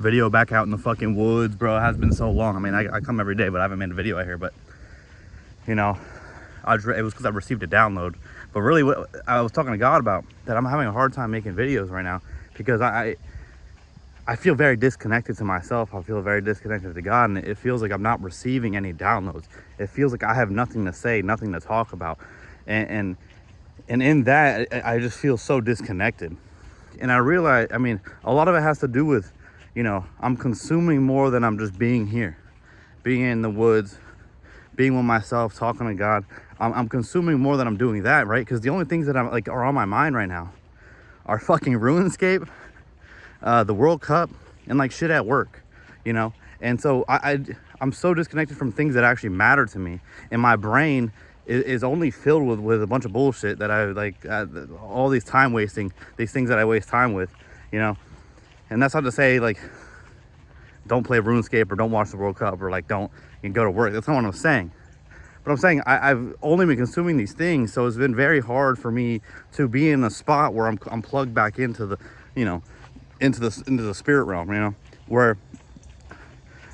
video back out in the fucking woods, bro. It has been so long. I mean, I come every day, but I haven't made a video out here. But, you know, it was because I received a download. But really, what I was talking to God about, that I'm having a hard time making videos right now because I feel very disconnected to myself. I feel very disconnected to God, and it feels like I'm not receiving any downloads. It feels like I have nothing to say, nothing to talk about. And in that, I just feel so disconnected. And I realize, I mean, a lot of it has to do with, you know, I'm consuming more than I'm just being here, being in the woods, being with myself, talking to God. I'm consuming more than I'm doing that, right? Because the only things that I'm like are on my mind right now are fucking RuneScape, the World Cup, and like shit at work, you know. And so I'm so disconnected from things that actually matter to me, and my brain is only filled with a bunch of bullshit that I like, all these time wasting, these things that I waste time with, you know. And that's not to say like don't play RuneScape or don't watch the World Cup or like don't go to work. That's not what I'm saying. But I'm saying I've only been consuming these things, so it's been very hard for me to be in a spot where I'm plugged back into the, you know, into the spirit realm, you know, where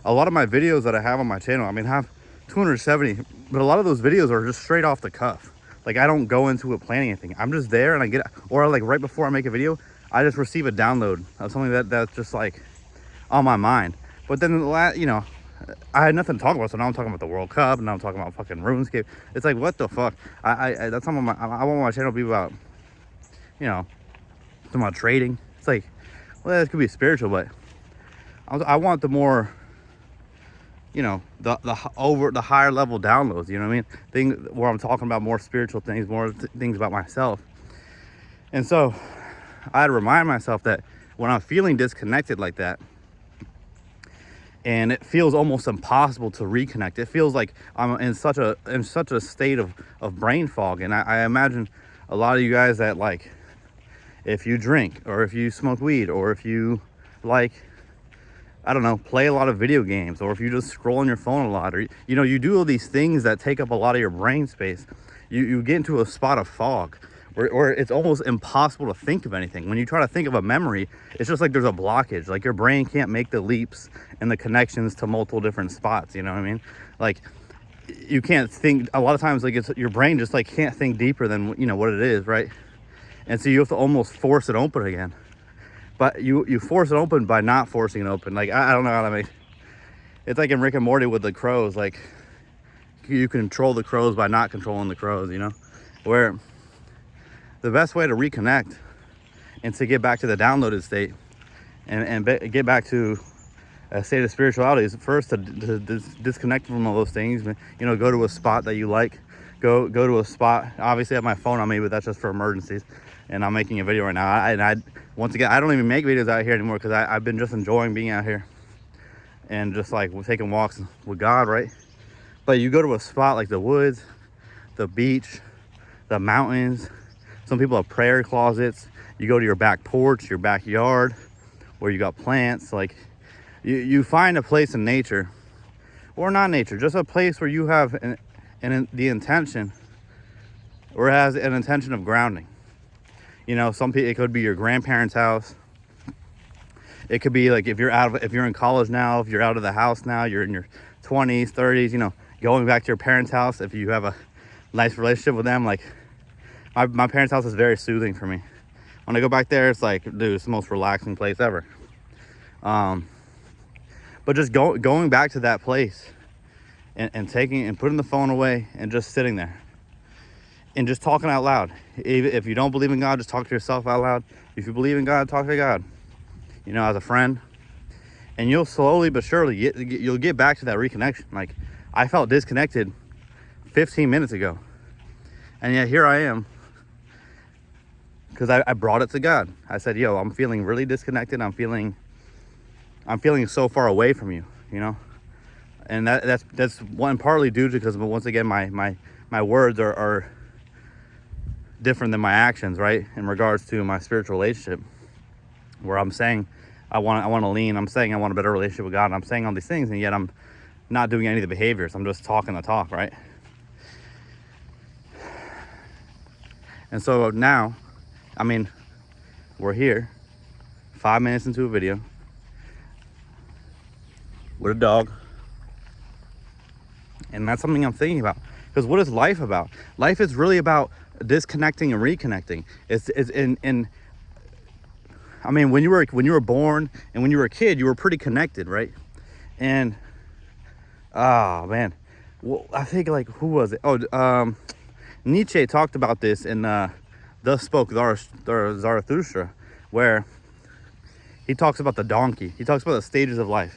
a lot of my videos that I have on my channel, I mean, have 270, but a lot of those videos are just straight off the cuff. Like, I don't go into it planning anything. I'm just there and I get, or like right before I make a video, I just receive a download of something that's just like on my mind. But then you know, I had nothing to talk about, so now I'm talking about the World Cup, and now I'm talking about fucking RuneScape. It's like, what the fuck? That's not what I want my channel to be about, you know, talking about trading. It's like, well, it could be spiritual, but I want the more, you know, the higher level downloads, you know what I mean? Things where I'm talking about more spiritual things, more things about myself. And so I had to remind myself that when I'm feeling disconnected like that, and it feels almost impossible to reconnect, it feels like I'm in such a state of brain fog. And I imagine a lot of you guys that, like, if you drink or if you smoke weed or if you, like, I don't know, play a lot of video games, or if you just scroll on your phone a lot, or, you know, you do all these things that take up a lot of your brain space, you get into a spot of fog where it's almost impossible to think of anything. When you try to think of a memory, it's just like there's a blockage. Like, your brain can't make the leaps and the connections to multiple different spots, you know what I mean? Like, you can't think, a lot of times, like, it's your brain just like can't think deeper than, you know, what it is, right? And so you have to almost force it open again. But you force it open by not forcing it open. Like, I don't know how to make, it's like in Rick and Morty with the crows. Like, you control the crows by not controlling the crows, you know? Where the best way to reconnect and to get back to the downloaded state and get back to a state of spirituality is first to disconnect from all those things. You know, go to a spot that you like. Go to a spot. Obviously, I have my phone on me, but that's just for emergencies. And I'm making a video right now. I once again, I don't even make videos out here anymore because I've been just enjoying being out here and just like taking walks with God, right? But you go to a spot like the woods, the beach, the mountains. Some people have prayer closets. You go to your back porch, your backyard, where you got plants. Like, you find a place in nature, or not nature, just a place where you have the intention, or it has an intention of grounding. You know, some people, it could be your grandparents' house. It could be like if you're in college now, if you're out of the house now, you're in your 20s, 30s, you know, going back to your parents' house. If you have a nice relationship with them, like my parents' house is very soothing for me. When I go back there, it's like, dude, it's the most relaxing place ever. But just going back to that place and taking and putting the phone away and just sitting there and just talking out loud. If you don't believe in God, just talk to yourself out loud. If you believe in God, talk to God, you know, as a friend. And you'll slowly but surely you'll get back to that reconnection. Like, I felt disconnected 15 minutes ago, and yet here I am because I brought it to God. I said, yo, I'm feeling really disconnected. I'm feeling so far away from you, you know. And that's one partly due to, because once again my words are different than my actions, right, in regards to my spiritual relationship, where I'm saying I want to lean, I'm saying I want a better relationship with God, and I'm saying all these things, and yet I'm not doing any of the behaviors. I'm just talking the talk, right? And so now, I mean, we're here 5 minutes into a video. with a dog. And that's something I'm thinking about. Because what is life about? Life is really about disconnecting and reconnecting. It's in I mean, when you were born and when you were a kid, you were pretty connected, right? And oh man, well, I think, like, who was it? Oh, Nietzsche talked about this in Thus Spoke Zarathustra, where he talks about the donkey. He talks about the stages of life,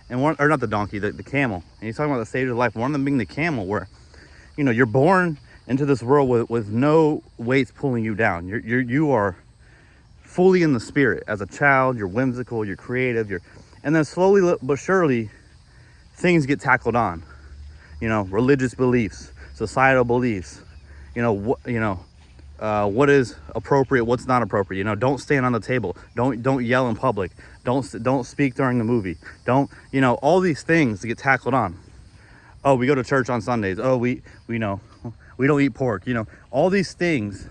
and one, or not the donkey, the camel. And he's talking about the stages of life. One of them being the camel, where, you know, you're born into this world with no weights pulling you down. You are fully in the spirit as a child. You're whimsical, you're creative, and then slowly but surely things get tackled on. You know, religious beliefs, societal beliefs, what is appropriate, what's not appropriate. You know, don't stand on the table, don't yell in public, don't speak during the movie, don't, you know, all these things get tackled on. Oh, we go to church on Sundays. Oh, we know we don't eat pork. You know, all these things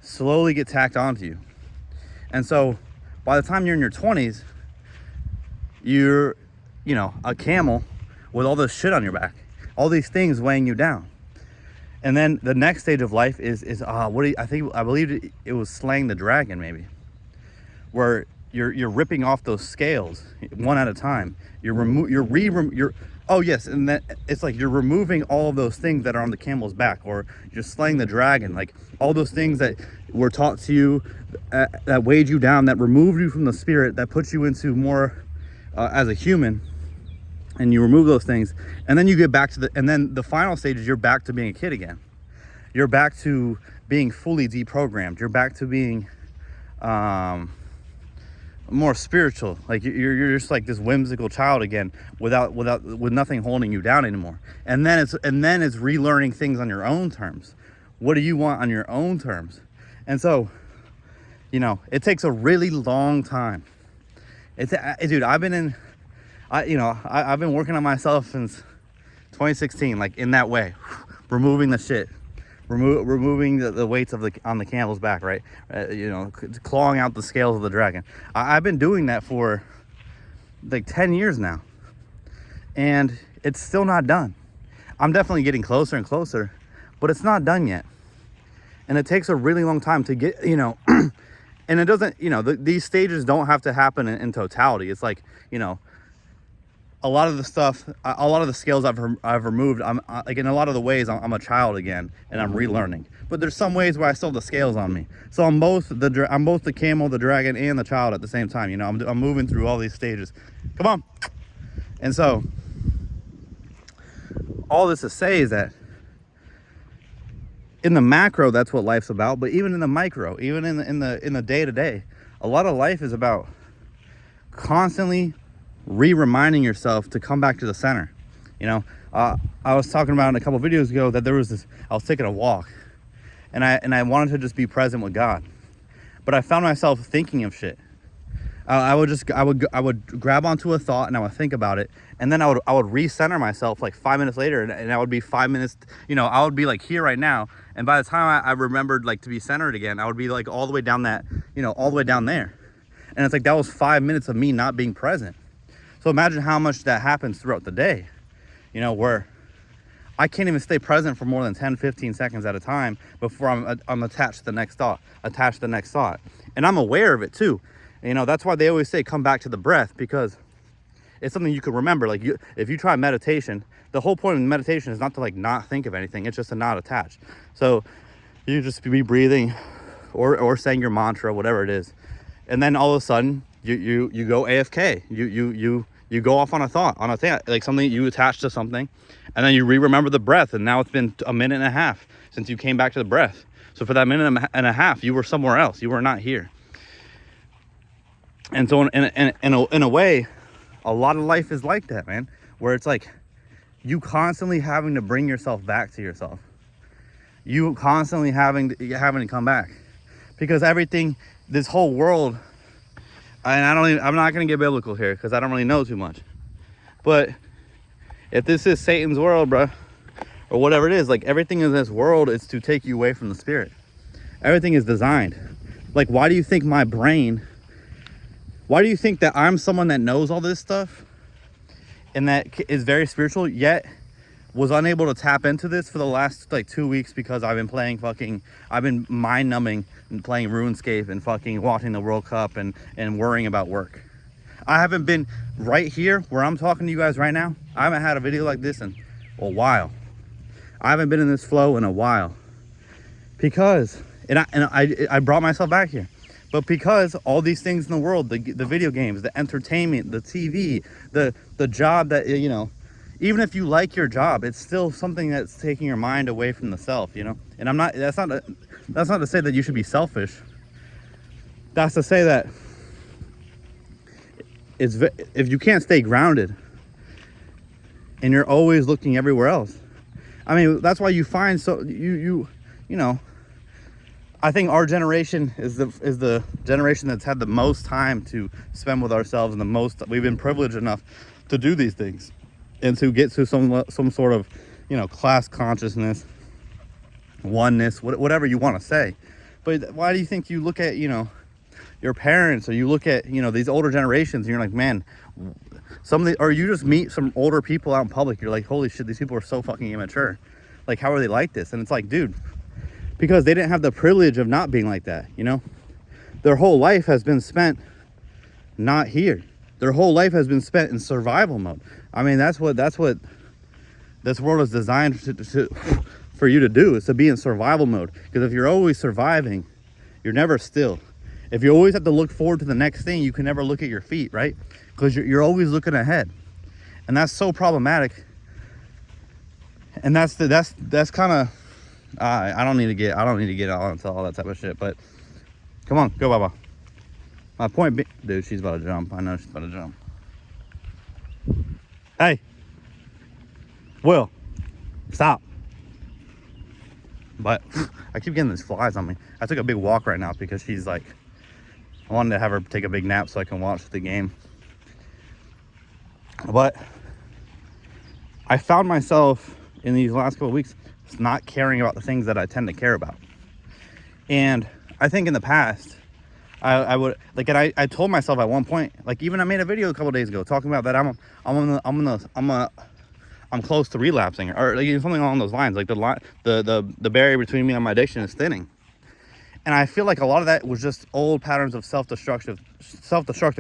slowly get tacked onto you. And so by the time you're in your 20s, you're, you know, a camel with all this shit on your back, all these things weighing you down. And then the next stage of life is I believe it was slaying the dragon, maybe, where you're ripping off those scales one at a time. Oh yes, and that it's like you're removing all of those things that are on the camel's back, or you're slaying the dragon, like all those things that were taught to you, that weighed you down, that removed you from the spirit, that put you into more as a human. And you remove those things, and then you get back to and then the final stage is you're back to being a kid again. You're back to being fully deprogrammed. You're back to being more spiritual. Like you're just like this whimsical child again, with nothing holding you down anymore. And then it's relearning things on your own terms. What do you want on your own terms? And so, you know, it takes a really long time. Dude, I've been working on myself since 2016, like in that way, removing the shit, removing the weights on the camel's back, right? Clawing out the scales of the dragon. I've been doing that for like 10 years now, and it's still not done. I'm definitely getting closer and closer, but it's not done yet. And it takes a really long time to get, you know, and it doesn't, you know, these stages don't have to happen in totality. It's like, you know, a lot of the scales I've removed, I'm like, in a lot of the ways I'm a child again, and I'm relearning. But there's some ways where I still have the scales on me. So I'm both the camel, the dragon, and the child at the same time. You know, I'm moving through all these stages. Come on. And so all this to say is that in the macro, that's what life's about. But even in the micro, even in the day to day, a lot of life is about constantly reminding yourself to come back to the center. You know, I was talking about in a couple videos ago that there was this, I was taking a walk, and I wanted to just be present with God, but I found myself thinking of shit. I would grab onto a thought and I would think about it, and then I would recenter myself like 5 minutes later, and I would be 5 minutes, you know, I would be like here right now, and by the time I remembered like to be centered again, I would be like all the way down that, you know, all the way down there. And it's like that was 5 minutes of me not being present. So imagine how much that happens throughout the day, you know, where I can't even stay present for more than 10-15 seconds at a time before I'm attached to the next thought, and I'm aware of it too. You know, that's why they always say come back to the breath, because it's something you can remember. Like if you try meditation, the whole point of meditation is not to like not think of anything, it's just to not attach. So you just be breathing or saying your mantra, whatever it is, and then all of a sudden you go AFK. You go off on a thought, like something you attach to something, and then you remember the breath, and now it's been a minute and a half since you came back to the breath. So for that minute and a half, you were somewhere else. You were not here. And so in a way, a lot of life is like that, man, where it's like you constantly having to bring yourself back to yourself. You constantly having to come back, because everything, this whole world, and I'm not going to get biblical here because I don't really know too much. But if this is Satan's world, bro, or whatever it is, like everything in this world is to take you away from the spirit. Everything is designed. Like, why do you think that I'm someone that knows all this stuff? and that is very spiritual, yet was unable to tap into this for the last like 2 weeks because I've been mind numbing and playing RuneScape and fucking watching the World Cup and worrying about work. I haven't been right here where I'm talking to you guys right now. I haven't had a video like this in a while. I haven't been in this flow in a while because, and I brought myself back here, but because all these things in the world, the video games, the entertainment, the TV, the job that, you know, even if you like your job, it's still something that's taking your mind away from the self, you know? And that's not to say that you should be selfish. That's to say that if you can't stay grounded and you're always looking everywhere else, I mean, that's why you find you know, I think our generation is the generation that's had the most time to spend with ourselves, and we've been privileged enough to do these things and to get to some sort of, you know, class consciousness, oneness, whatever you want to say. But why do you think you look at, you know, your parents, or you look at, you know, these older generations, and you're like, man, or you just meet some older people out in public, you're like, holy shit, these people are so fucking immature. Like, how are they like this? And it's like, dude, because they didn't have the privilege of not being like that, you know? Their whole life has been spent not here. Their whole life has been spent in survival mode. I mean, that's what this world is designed for you to do, is to be in survival mode. Because if you're always surviving, you're never still. If you always have to look forward to the next thing, you can never look at your feet, right? Because you're always looking ahead. And that's so problematic. And that's kind of, I don't need to get all into all that type of shit, but come on, go, Baba. My point dude, she's about to jump. I know she's about to jump. Hey, Will, stop. But I keep getting these flies on me. I took a big walk right now because she's like, I wanted to have her take a big nap so I can watch the game. But I found myself in these last couple of weeks not caring about the things that I tend to care about. And I think in the past, I would like, and I told myself at one point, like, even I made a video a couple days ago talking about that I'm close to relapsing, or like something along those lines. Like the barrier between me and my addiction is thinning. And I feel like a lot of that was just old patterns of self-destructive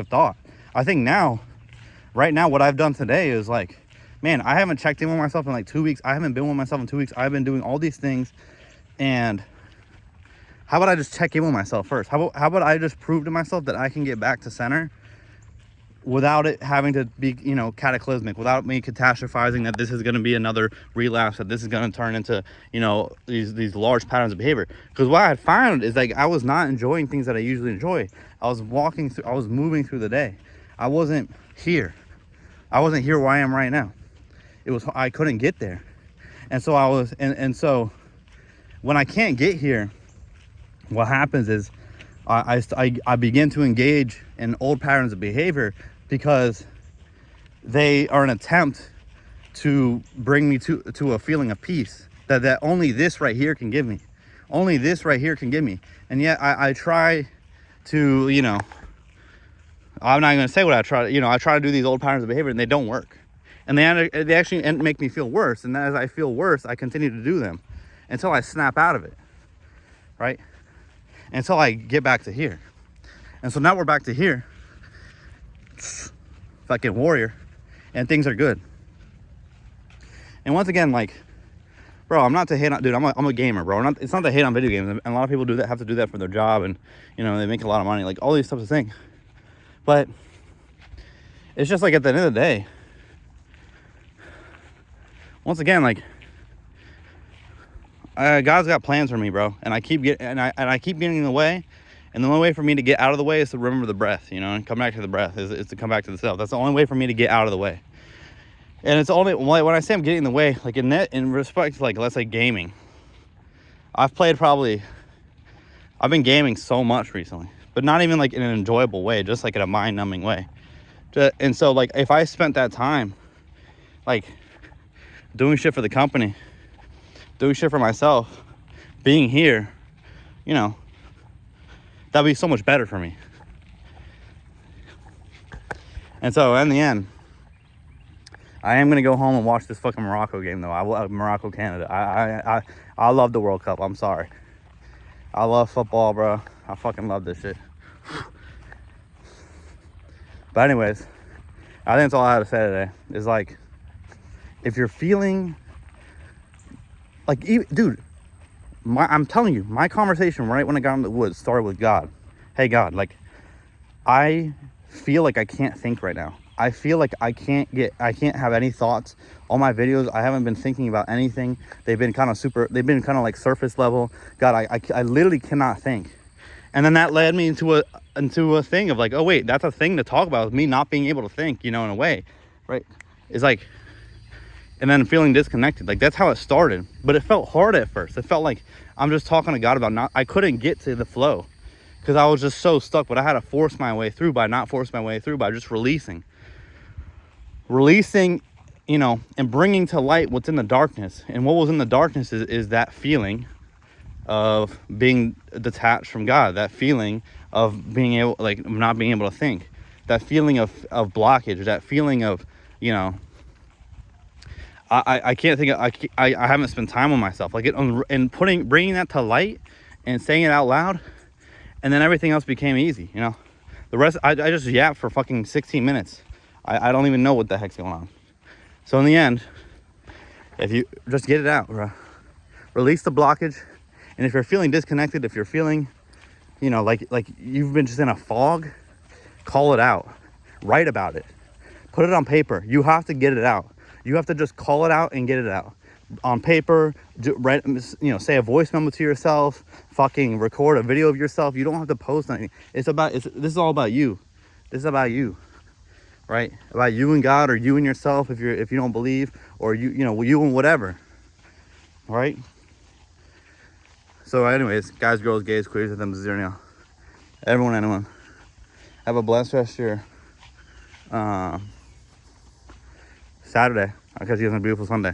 thought. I think right now, what I've done today is like, man, I haven't checked in with myself in like 2 weeks. I haven't been with myself in 2 weeks. I've been doing all these things, and how about I just check in with myself first? How about I just prove to myself that I can get back to center without it having to be, you know, cataclysmic, without me catastrophizing that this is going to be another relapse, that this is going to turn into, you know, these large patterns of behavior. Because what I found is, like, I was not enjoying things that I usually enjoy. I was moving through the day. I wasn't here where I am right now. I couldn't get there. And so so when I can't get here, what happens is I begin to engage in old patterns of behavior because they are an attempt to bring me to a feeling of peace that only this right here can give me. Only this right here can give me. And yet I try to, you know, I'm not going to say what I try to, you know, I try to do these old patterns of behavior and they don't work. And they actually make me feel worse. And as I feel worse, I continue to do them until I snap out of it, right? Until I get back to here. And so now we're back to here. Fucking warrior. And things are good. And once again, like, bro, I'm not to hate on, dude, I'm a gamer, bro. It's not to hate on video games. And a lot of people have to do that for their job, and, you know, they make a lot of money, like all these types of things. But it's just like, at the end of the day, once again, like, God's got plans for me, bro. And I keep getting in the way. And the only way for me to get out of the way is to remember the breath, you know, and come back to the breath, is to come back to the self. That's the only way for me to get out of the way. And it's only, when I say I'm getting in the way, like in respect to, like, let's say gaming, I've been gaming so much recently, but not even like in an enjoyable way, just like in a mind numbing way. And so, like, if I spent that time, like, doing shit for the company, doing shit for myself, being here, you know, that'd be so much better for me. And so in the end, I am gonna go home and watch this fucking Morocco game though. Morocco, Canada. I love the World Cup. I'm sorry. I love football, bro. I fucking love this shit. But anyways, I think that's all I had to say today. Is like, if you're feeling like, dude, I'm telling you, my conversation right when I got in the woods started with God. Hey God, like, I feel like I can't think right now. I feel like I can't have any thoughts. All my videos, I haven't been thinking about anything. They've been kind of like surface level. God, I literally cannot think. And then that led me into a thing of like, oh wait, that's a thing to talk about, with me not being able to think, in a way, right? It's like, and then feeling disconnected. Like, that's how it started. But it felt hard at first. It felt like I'm just talking to God about I couldn't get to the flow because I was just so stuck. But I had to force my way through by just releasing, and bringing to light what's in the darkness. And what was in the darkness is that feeling of being detached from God, that feeling of being able, like, not being able to think, that feeling of blockage, that feeling of, I can't think of, I haven't spent time on myself, like, and bringing that to light and saying it out loud, and then everything else became easy. The rest, I just yapped for fucking 16 minutes. I don't even know what the heck's going on. So in the end, if you just get it out, bro, release the blockage. And if you're feeling disconnected, if you're feeling, like you've been just in a fog, call it out, write about it, put it on paper. You have to get it out. You have to just call it out and get it out on paper. Write, say a voice memo to yourself, fucking record a video of yourself. You don't have to post anything. This is all about you. This is about you, right? About you and God, or you and yourself if you don't believe, or you and whatever, right? So anyways, guys, girls, gays, queers, them zero, anyone, have a blessed rest of your Saturday. I'll catch you guys on a beautiful Sunday.